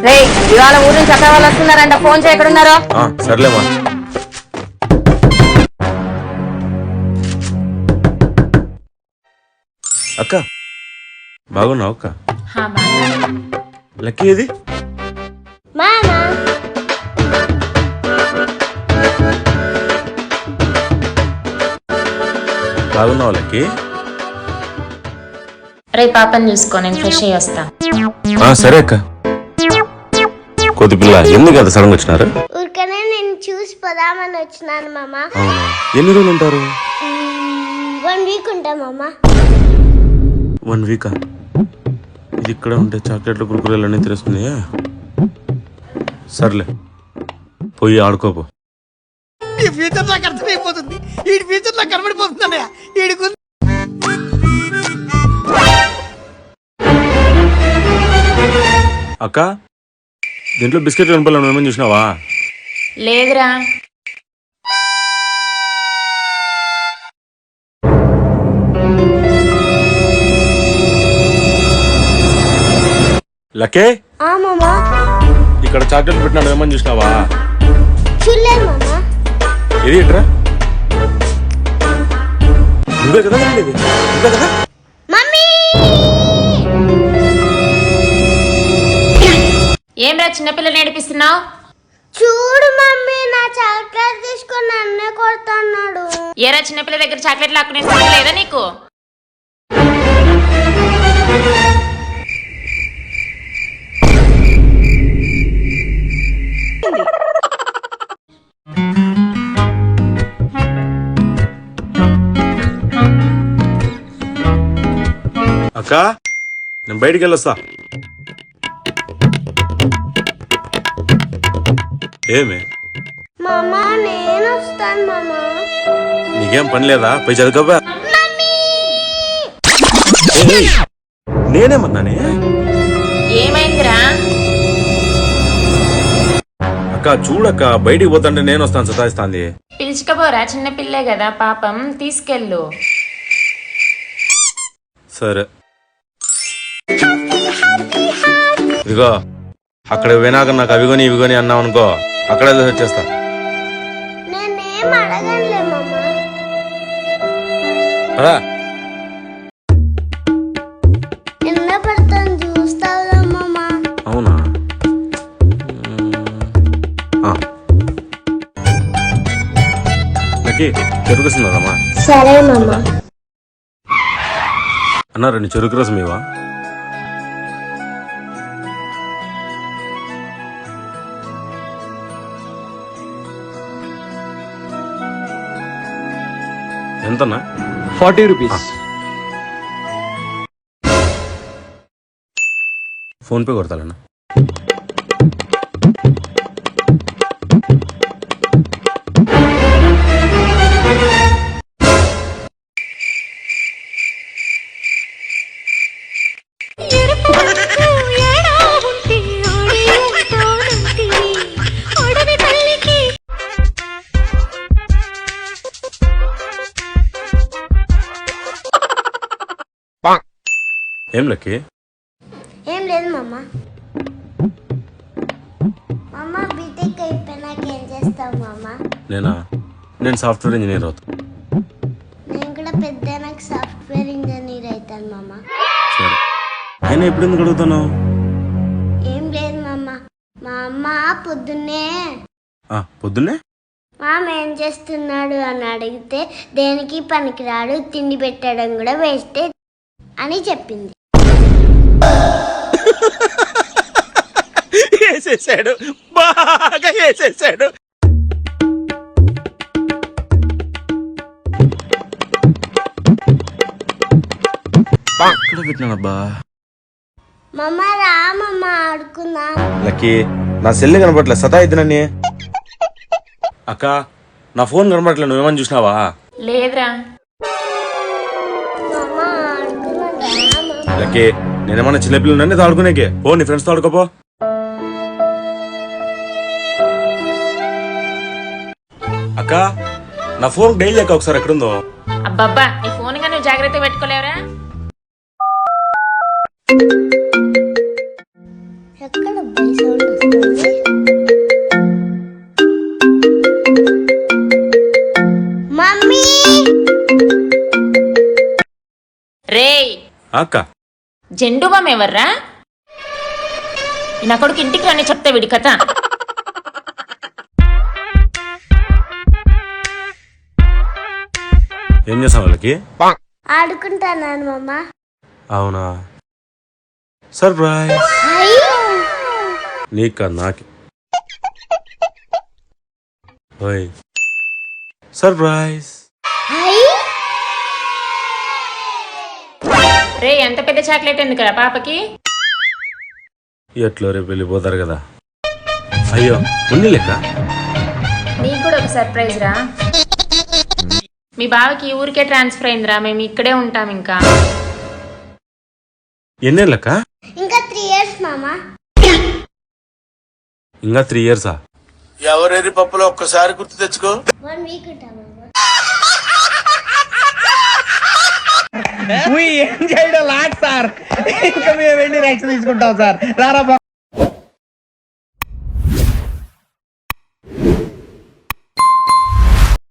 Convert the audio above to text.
రే ఇవాళ ఊరు నుంచి అక్కడ వాళ్ళు వస్తున్నారంట, ఫోన్ చేయి ఎక్కడున్నారో. సర్లేమా. అక్క బాగున్నావు అక్క? లక్కీ ఏది? బాగున్నావు లక్కీ? రే పాపని చూసుకో, నేను ఫ్రెష్ అయ్యి వస్తా. సరే అక్క. కొద్ది పిల్ల ఎందుకు అంత సడన్ వచ్చినారు? ఊరికనే నేను చూసి పోదామని వచ్చినాను మామ. అవునా, ఎన్ని రోజులు ఉంటారు? 1 వీక్ ఉంటా మామ. 1 వీకా? ఇది ఇక్కడ ఉంటే చాక్లెట్లు కురుకురేలు అన్నీ తెలుస్తున్నాయా? సర్లే పోయి ఆడుకోపో. ఈ ఫ్యూచర్ నాకు అర్థమైపోతుంది, ఈ ఫ్యూచర్ నాకు కనబడిపోతుందన్నయ్య. ఈడికి అక్క దీంట్లో బిస్కెట్ కనపడలే, నువ్వేమని చూసినావా? లేదురా. లకే మామ ఇక్కడ చాక్లెట్ పెట్టినా నువ్వేమని చూసినావా? చూడలేదు మామ. ఇది ఏంట్రా? నువ్వే కదా ఇది? నువ్వే కదా? మమ్మీ ఏమ్రా చిన్నపిల్లని ఏడిపిస్తున్నావు? చూడు మమ్మీ, నా చాక్లెట్ తీసుకొని నన్నే కొడుతున్నాడు. ఏరా చిన్నపిల్ల దగ్గర చాక్లెట్ లాక్కునే లేదా నీకు? అక్క నేను బయటికి వెళ్ళొస్తా. ఏమే మామ నేను వస్తాను మామ. నీకేం పని లేదా? పోయి చదువుకోబా. నేనేమన్నానే? ఏమైందిరా? అక్క చూడక్క, బయటికి పోతుంటే నేను వస్తాను, సతాయిస్తాంది. పిలుచుకపోరా, చిన్నపిల్లే కదా పాపం, తీసుకెళ్ళు. సరే ఇదిగో అక్కడ వినాక నాకు అవిగొని ఇవిగొని అన్నావు అనుకో, అక్కడే వచ్చేస్తా. నేనేం అడగనులే మామ. రా. ఎండ పడతాను చూస్తావుగా మామ. అవునా? లక్కీ చెరుకు రసం కదమ్మా? సరే మామ. అన్నారు నీ చెరుకు రసం ఇవా? ఎంతన్నా? 40 రూపీస్. Phone pay కొడతాలన్నా. ఏం లక్కీ? ఏం లేదు మామ. మామ బీటెక్ అయిపోయినాక ఏం చేస్తావు మామ? నేను సాఫ్ట్వేర్ ఇంజనీర్ అవుతా. నేను కూడా పెద్ద నాకు సాఫ్ట్వేర్ ఇంజనీర్ అవుతాను మామ. సరే అయినా ఎప్పుడు ఎందుకు అడుగుతాను? ఏం లేదు మామ. మా అమ్మ పొద్దున్నే మామ ఏం చేస్తున్నాడు అని అడిగితే దేనికి పనికిరాడు, తిండి పెట్టడం కూడా వేస్తే అని చెప్పింది. వేసేసాడు, బాగా వేసేసాడు. అక్కడ పెట్టినానబ్బా. మమ్మ రా మమ్మ ఆడుకుందాం. లక్కీ నా సెల్ కనపట్లే, సతాయిద్దునని. అక్క నా ఫోన్ కనపట్లే, నువ్వేమని చూసినావా? లేదురా. మమ్మ ఆడుకుందాం. లక్కీ నేనేమన్నా చిన్నపిల్లలు నన్ను తాడుకునేకే, పో నీ ఫ్రెండ్స్ తాడుకోపో. అక్క నా ఫోన్ డైలీ అక్క ఒకసారి ఎక్కడుందో. అబ్బబ్బా నీ ఫోన్ గా నువ్వు జాగ్రత్తగా పెట్టుకోలేవరా? ఎక్కడ సౌండ్ వస్తుంది. మమ్మీ రేయ్ అక్క జెండు బామ్ ఎవర్రా? నా కొడుకు ఇంటికి రాని చెప్తా వీడి కథ. ఏం చేసావు వాళ్ళకి? ఆడుకుంటాను మమ్మ. అవునా, సర్ప్రైజ్. నీకు కాదు నాకి. ఓయ్ సర్ప్రైజ్. రే ఎంత పెద్ద చాక్లెట్ ఎందుకురా పాపకి? ఎట్లో రేపు వెళ్ళిపోతారు కదా. అయ్యో ఉన్ని లెక్క. నీకు కూడా ఒక సర్ప్రైజ్ రా. మీ బావకి ఊరికే ట్రాన్స్ఫర్ అయిందిరా, మేము ఇక్కడే ఉంటాం ఇంకా. ఎన్నేళ్ళక్క? ఇంకా 3 years మామ. ఇంకా 3 years. ఎవరెరి పప్పులో ఒక్కసారి గుర్తు తెచ్చుకో. 1 week ఉంటా మామ. ఏం చేయడం లాట్ సార్. ఇంకా మేము వెళ్ళి రైట్స్ తీసుకుంటాం సార్. రారా